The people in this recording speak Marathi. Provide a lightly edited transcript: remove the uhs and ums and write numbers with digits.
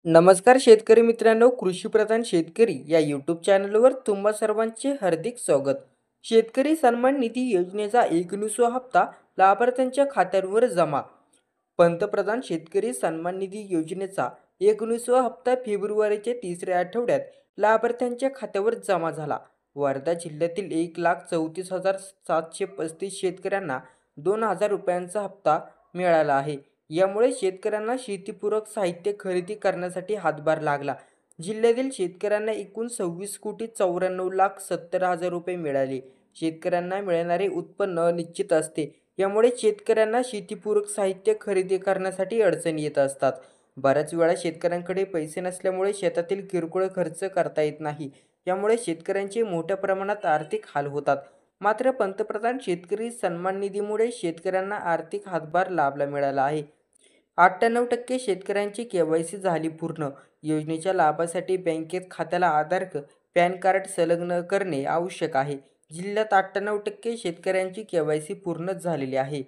नमस्कार शेतकरी मित्रांनो, कृषीप्रधान शेतकरी या यूट्यूब चॅनलवर तुम्हा सर्वांचे हार्दिक स्वागत. शेतकरी सन्मान निधी योजनेचा 19वा हप्ता लाभार्थ्यांच्या खात्यांवर जमा. पंतप्रधान शेतकरी सन्मान निधी योजनेचा 19वा हप्ता फेब्रुवारीच्या तिसऱ्या आठवड्यात लाभार्थ्यांच्या खात्यावर जमा झाला. वर्धा जिल्ह्यातील 1,34,735 शेतकऱ्यांना 2,000 रुपयांचा हप्ता मिळाला आहे. यामुळे शेतकऱ्यांना शेतीपूरक साहित्य खरेदी करण्यासाठी हातभार लागला. जिल्ह्यातील शेतकऱ्यांना एकूण 26,94,70,000 रुपये मिळाले. शेतकऱ्यांना मिळणारे उत्पन्न निश्चित असते. यामुळे शेतकऱ्यांना शेतीपूरक साहित्य खरेदी करण्यासाठी अडचणी येत असतात. बऱ्याच वेळा शेतकऱ्यांकडे पैसे नसल्यामुळे शेतातील किरकोळ खर्च करता येत नाही. यामुळे शेतकऱ्यांचे मोठ्या प्रमाणात आर्थिक हाल होतात. मात्र पंतप्रधान शेतकरी सन्मान निधीमुळे शेतकऱ्यांना आर्थिक हातभार लाभला मिळाला आहे. 98% शेतकऱ्यांची केवायसी झाली पूर्ण. योजनेच्या लाभासाठी बँकेत खात्याला आधार पॅन कार्ड संलग्न करणे आवश्यक आहे. जिल्ह्यात 98% शेतकऱ्यांची केवायसी पूर्ण झालेली आहे.